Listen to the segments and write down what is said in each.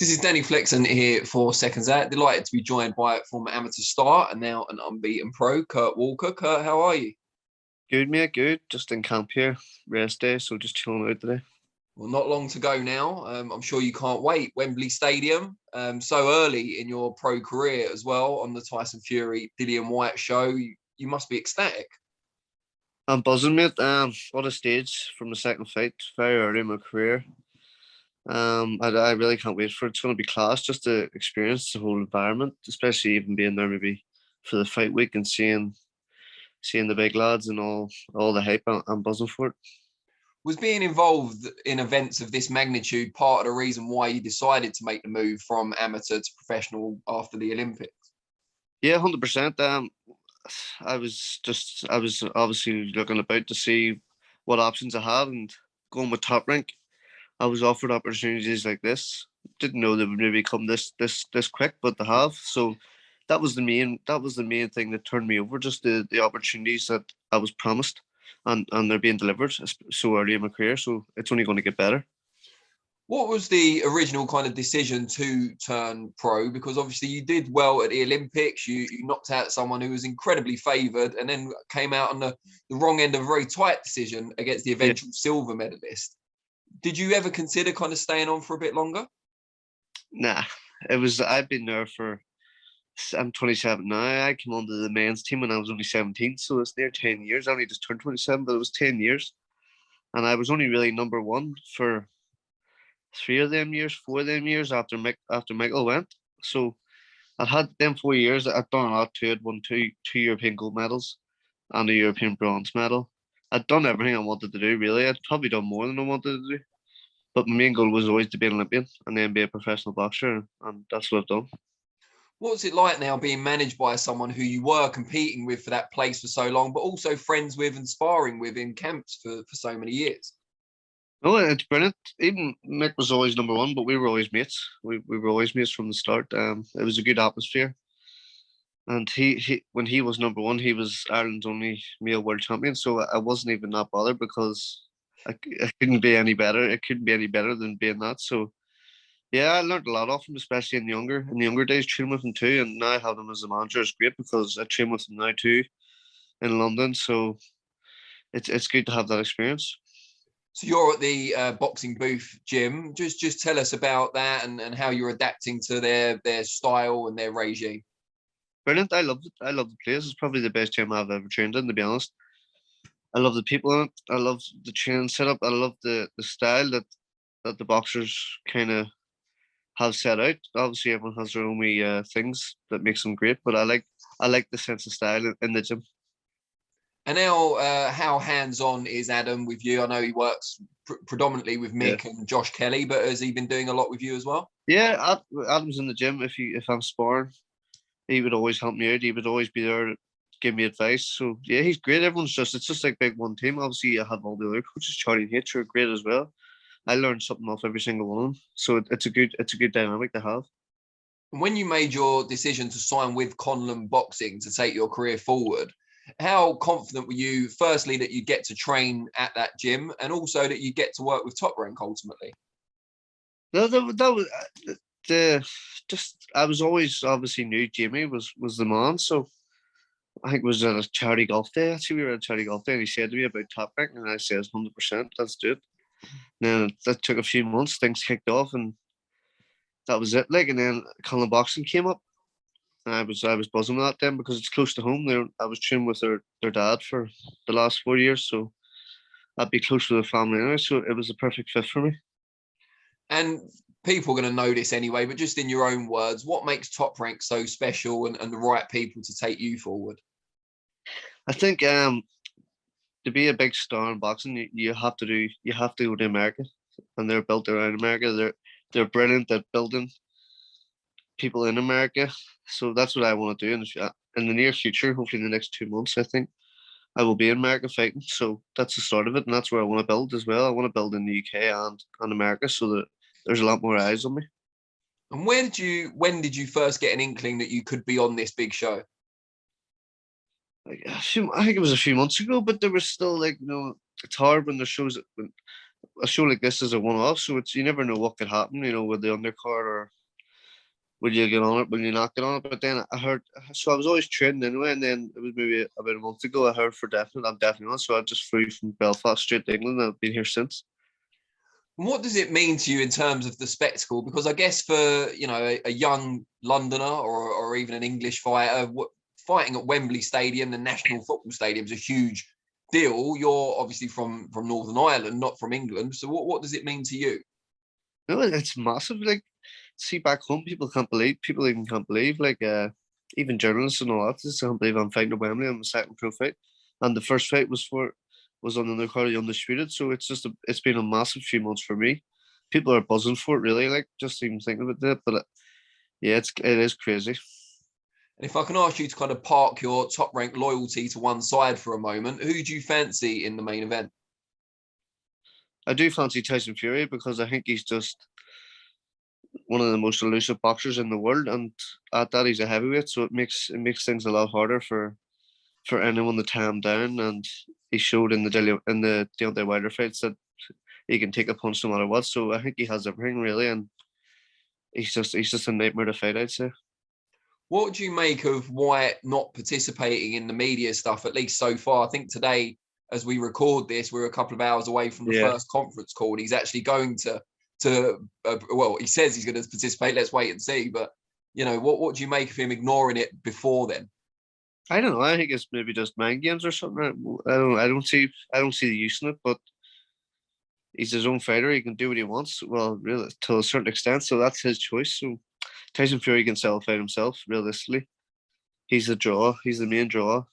This is Danny Flexen here for SecondsOut. Delighted to be joined by former amateur star and now an unbeaten pro, Kurt Walker. Kurt, how are you? Good, mate, good. Just in camp here, rest day, so just chilling out today. Well, not long to go now. I'm sure you can't wait. Wembley Stadium, so early in your pro career as well, on the Tyson Fury, Dillian Whyte show. You must be ecstatic. I'm buzzing, mate. What a stage from the second fight, very early in my career. I really can't wait for it. It's going to be class just to experience the whole environment, especially even being there maybe for the fight week and seeing the big lads and all the hype. I'm buzzing for it. Was being involved in events of this magnitude part of the reason why you decided to make the move from amateur to professional after the Olympics? Yeah, 100%. I was obviously looking about to see what options I have and going with Top Rank. I was offered opportunities like this. Didn't know they would maybe come this quick, but they have. So that was the main thing that turned me over. Just the opportunities that I was promised, and they're being delivered so early in my career. So it's only going to get better. What was the original kind of decision to turn pro? Because obviously you did well at the Olympics. You knocked out someone who was incredibly favoured and then came out on the wrong end of a very tight decision against the eventual silver medalist. Did you ever consider kind of staying on for a bit longer? Nah, I've been there for. I'm 27 now. I came onto the men's team when I was only 17, so it's near 10 years. I only just turned 27, but it was 10 years, and I was only really number one for 4 of them years after Michael went. So I'd had them 4 years. I'd done a lot too. I'd won two European gold medals and a European bronze medal. I'd done everything I wanted to do, really. I'd probably done more than I wanted to do. But my main goal was always to be an Olympian and then be a professional boxer, and that's what I've done. What's it like now being managed by someone who you were competing with for that place for so long, but also friends with and sparring with in camps for so many years? No, it's brilliant. Even Mick was always number one, but we were always mates. We were always mates from the start. It was a good atmosphere. And he when he was number one, he was Ireland's only male world champion. So I wasn't even that bothered because I couldn't be any better. It couldn't be any better than being that. So yeah, I learned a lot off him, especially in the younger days, training with him too. And now having him as a manager is great because I train with him now too in London. So it's good to have that experience. So you're at the boxing booth gym. Just tell us about that and how you're adapting to their style and their regime. Brilliant. I loved it. I love the place. It's probably the best gym I've ever trained in, to be honest. I love the people in it. I love the training setup. I love the style that the boxers kind of have set out. Obviously, everyone has their own wee things that makes them great, but I like the sense of style in the gym. And now, how hands-on is Adam with you? I know he works predominantly with Mick and Josh Kelly, but has he been doing a lot with you as well? Yeah, Adam's in the gym. If I'm sparring, he would always help me out. He would always be there to give me advice. So yeah, he's great. It's just like big one team. Obviously, I have all the other coaches. Charlie and Hitch are great as well. I learned something off every single one of them. So it's a good dynamic to have. When you made your decision to sign with Conlon Boxing to take your career forward, how confident were you, firstly, that you get to train at that gym and also that you get to work with Top Rank ultimately? No, that was I was always obviously knew Jamie was the man. So I think it was at a charity golf day. Actually, we were at a charity golf day, and he said to me about Top Rank, and I said 100%, let's do it. And then that took a few months. Things kicked off, and that was it. Like, and then Conlon Boxing came up. I was buzzing with that then because it's close to home. I was training with their dad for the last 4 years, so I'd be close to the family anyway. So it was a perfect fit for me. And people are going to know this anyway, but just in your own words, what makes Top Rank so special and the right people to take you forward? I think to be a big star in boxing, you have to go to America, and they're built around America. They're brilliant at building people in America. So that's what I want to do in the near future. Hopefully, in the next 2 months, I think I will be in America fighting. So that's the start of it, and that's where I want to build as well. I want to build in the UK and America, so that there's a lot more eyes on me. And when did you first get an inkling that you could be on this big show? I think it was a few months ago, but there was still it's hard when the shows a show like this is a one-off, so it's, you never know what could happen, with the undercard, or will you get on it, will you not get on it. But then I heard, so I was always training anyway, and then it was maybe about a month ago, I heard for definite I'm definitely on, so I just flew from Belfast straight to England, and I've been here since. What does it mean to you in terms of the spectacle? Because I guess for, a young Londoner or even an English fighter, fighting at Wembley Stadium, the National Football Stadium, is a huge deal. You're obviously from Northern Ireland, not from England. So what does it mean to you? No, it's massive. Like, see back home, people even can't believe, like, even journalists and all that, just can't believe I'm fighting at Wembley. I'm a second pro fight, and the first fight was on the undercard, Undisputed. So it's been a massive few months for me. People are buzzing for it, really. Like, just even thinking about that. But yeah, it is crazy. And if I can ask you to kind of park your top rank loyalty to one side for a moment, who do you fancy in the main event? I do fancy Tyson Fury, because I think he's just one of the most elusive boxers in the world, and at that he's a heavyweight, so it makes things a lot harder for anyone to tie him down. And he showed in the Dillian Whyte fights that he can take a punch no matter what. So I think he has everything, really, and he's just a nightmare to fight, I'd say. What do you make of Whyte not participating in the media stuff, at least so far? I think today, as we record this, we're a couple of hours away from the first conference call, and he's actually going to well, he says he's going to participate. Let's wait and see. But, what do you make of him ignoring it before then? I don't know. I think it's maybe just mind games or something. I don't see the use in it, but he's his own fighter. He can do what he wants. Well, really, to a certain extent. So that's his choice. So Tyson Fury can sell a fight himself, realistically. He's the draw. He's the main draw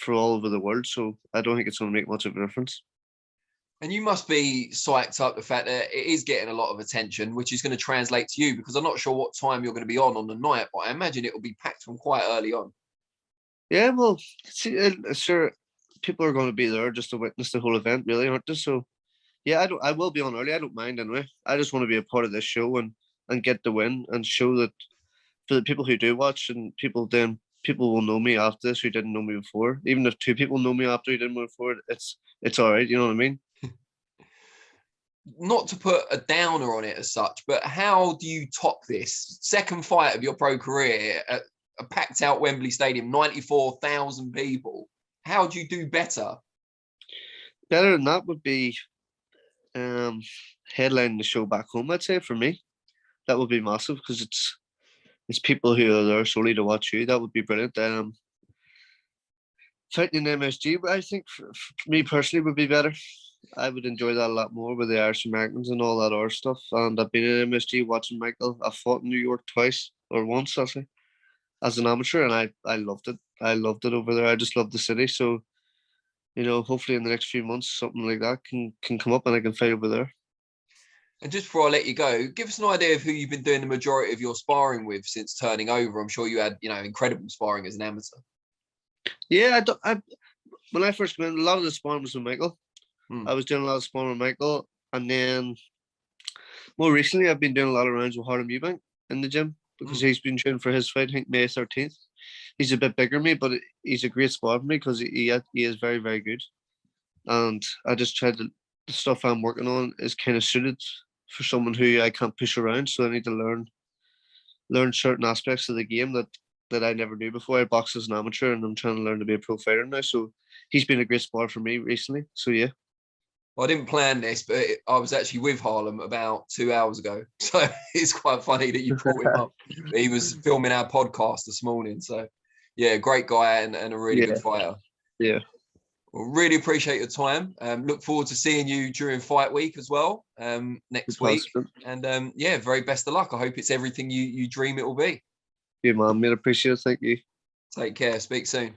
for all over the world. So I don't think it's going to make much of a difference. And you must be psyched up the fact that it is getting a lot of attention, which is going to translate to you, because I'm not sure what time you're going to be on the night, but I imagine it will be packed from quite early on. Yeah, well, sure, people are going to be there just to witness the whole event, really, aren't they? So, yeah, I will be on early. I don't mind anyway. I just want to be a part of this show and get the win, and show that for the people who do watch, and people will know me after this who didn't know me before. Even if two people know me after who didn't know me before, it's all right. You know what I mean? Not to put a downer on it as such, but how do you top this second fight of your pro career at a packed out Wembley Stadium, 94,000 people? How do you do better? Better than that would be headlining the show back home, I'd say, for me. That would be massive, because it's people who are there solely to watch you. That would be brilliant. Fighting in MSG, I think for me personally would be better. I would enjoy that a lot more with the Irish Americans and all that other stuff. And I've been in MSG watching Michael. I fought in New York twice, or once, actually, as an amateur, and I loved it. I loved it over there. I just loved the city. So, hopefully in the next few months, something like that can come up and I can fight over there. And just before I let you go, give us an idea of who you've been doing the majority of your sparring with since turning over. I'm sure you had, incredible sparring as an amateur. Yeah, when I first came in, a lot of the sparring was with Michael. I was doing a lot of sparring with Michael, and then more recently I've been doing a lot of rounds with Harlem Eubank in the gym, because he's been training for his fight, I think May 13th. He's a bit bigger than me, but he's a great spar for me, because he is very, very good. And I just tried the stuff I'm working on is kind of suited for someone who I can't push around, so I need to learn certain aspects of the game that I never knew before. I boxed as an amateur, and I'm trying to learn to be a pro fighter now. So he's been a great spar for me recently. So yeah. Well, I didn't plan this, but I was actually with Harlem about 2 hours ago. So it's quite funny that you brought him up. He was filming our podcast this morning. So, yeah, great guy and a really good fighter. Yeah. Well, really appreciate your time. Look forward to seeing you during fight week as well next week. And, very best of luck. I hope it's everything you dream it will be. Yeah, man. Mate, appreciate it. Thank you. Take care. Speak soon.